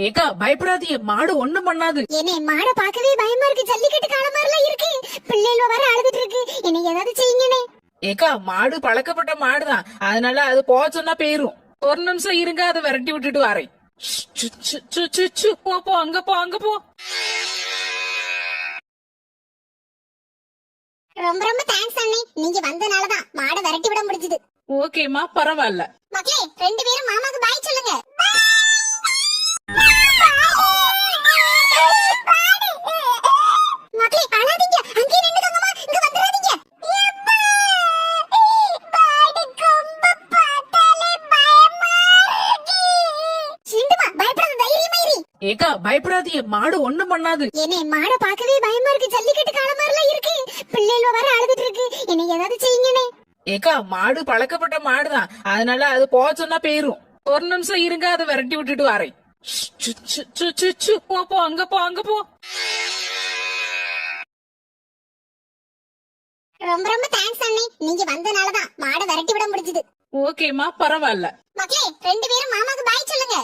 ஏக்கா பயப்படாதீங்க, மாடு ஒண்ணும் பண்ணாது. என்னை மாட பாக்கவே பயமா இருக்கு. ஜல்லிக்கட்டு கால மாதிரிலாம் இருக்கு. பிள்ளைகள் வர அழுதுட்டு இருக்கு. என்ன ஏதாவது செய்யுங்கனே. ஏக்கா மாடு பழக்கப்பட்ட மாடுதான், அதனால அது போக சொன்னா போயிரும். ஒரு நிமிஷம் இருங்க, அதை விரட்டி விட்டுட்டு வரேன். போ அங்க போ அங்க போ. ரொம்ப ரொம்ப தேங்க்ஸ் அண்ணே. நீங்க வந்தனாலதான் மாடை விரட்டி விட முடிஞ்சது. ஓகேமா, பரவாயில்ல. மக்களே, ரெண்டு பேரும் மாமாக்கு பாய் சொல்லுங்க. மக்களே அழாதீங்க, அங்கே நின்னுக்கங்கம்மா, இங்க வந்துடாதீங்க. ஏக்கா பயப்படாதீங்க, மாடு ஒண்ணும் பண்ணாது. என்னை மாட பாக்கவே பயமா இருக்கு. ஜல்லிக்கட்டு கால மாதிரிலாம் இருக்கு. பிள்ளைகள் வர அழுதுட்டு இருக்கு. என்ன ஏதாவது செய்யுங்கனே. ஏக்கா மாடு பழக்கப்பட்ட மாடுதான், அதனால அது போக சொன்னா போயிரும். ஒரு நிமிஷம் இருங்க, அதை விரட்டி விட்டுட்டு வரேன். போ அங்க போ அங்க போ. ரொம்ப ரொம்ப தேங்க்ஸ் அண்ணே. நீங்க வந்தனாலதான் மாடை விரட்டி விட முடிஞ்சது. ஓகேமா, பரவாயில்ல. மக்களே, ரெண்டு பேரும் மாமாக்கு பாய் சொல்லுங்க.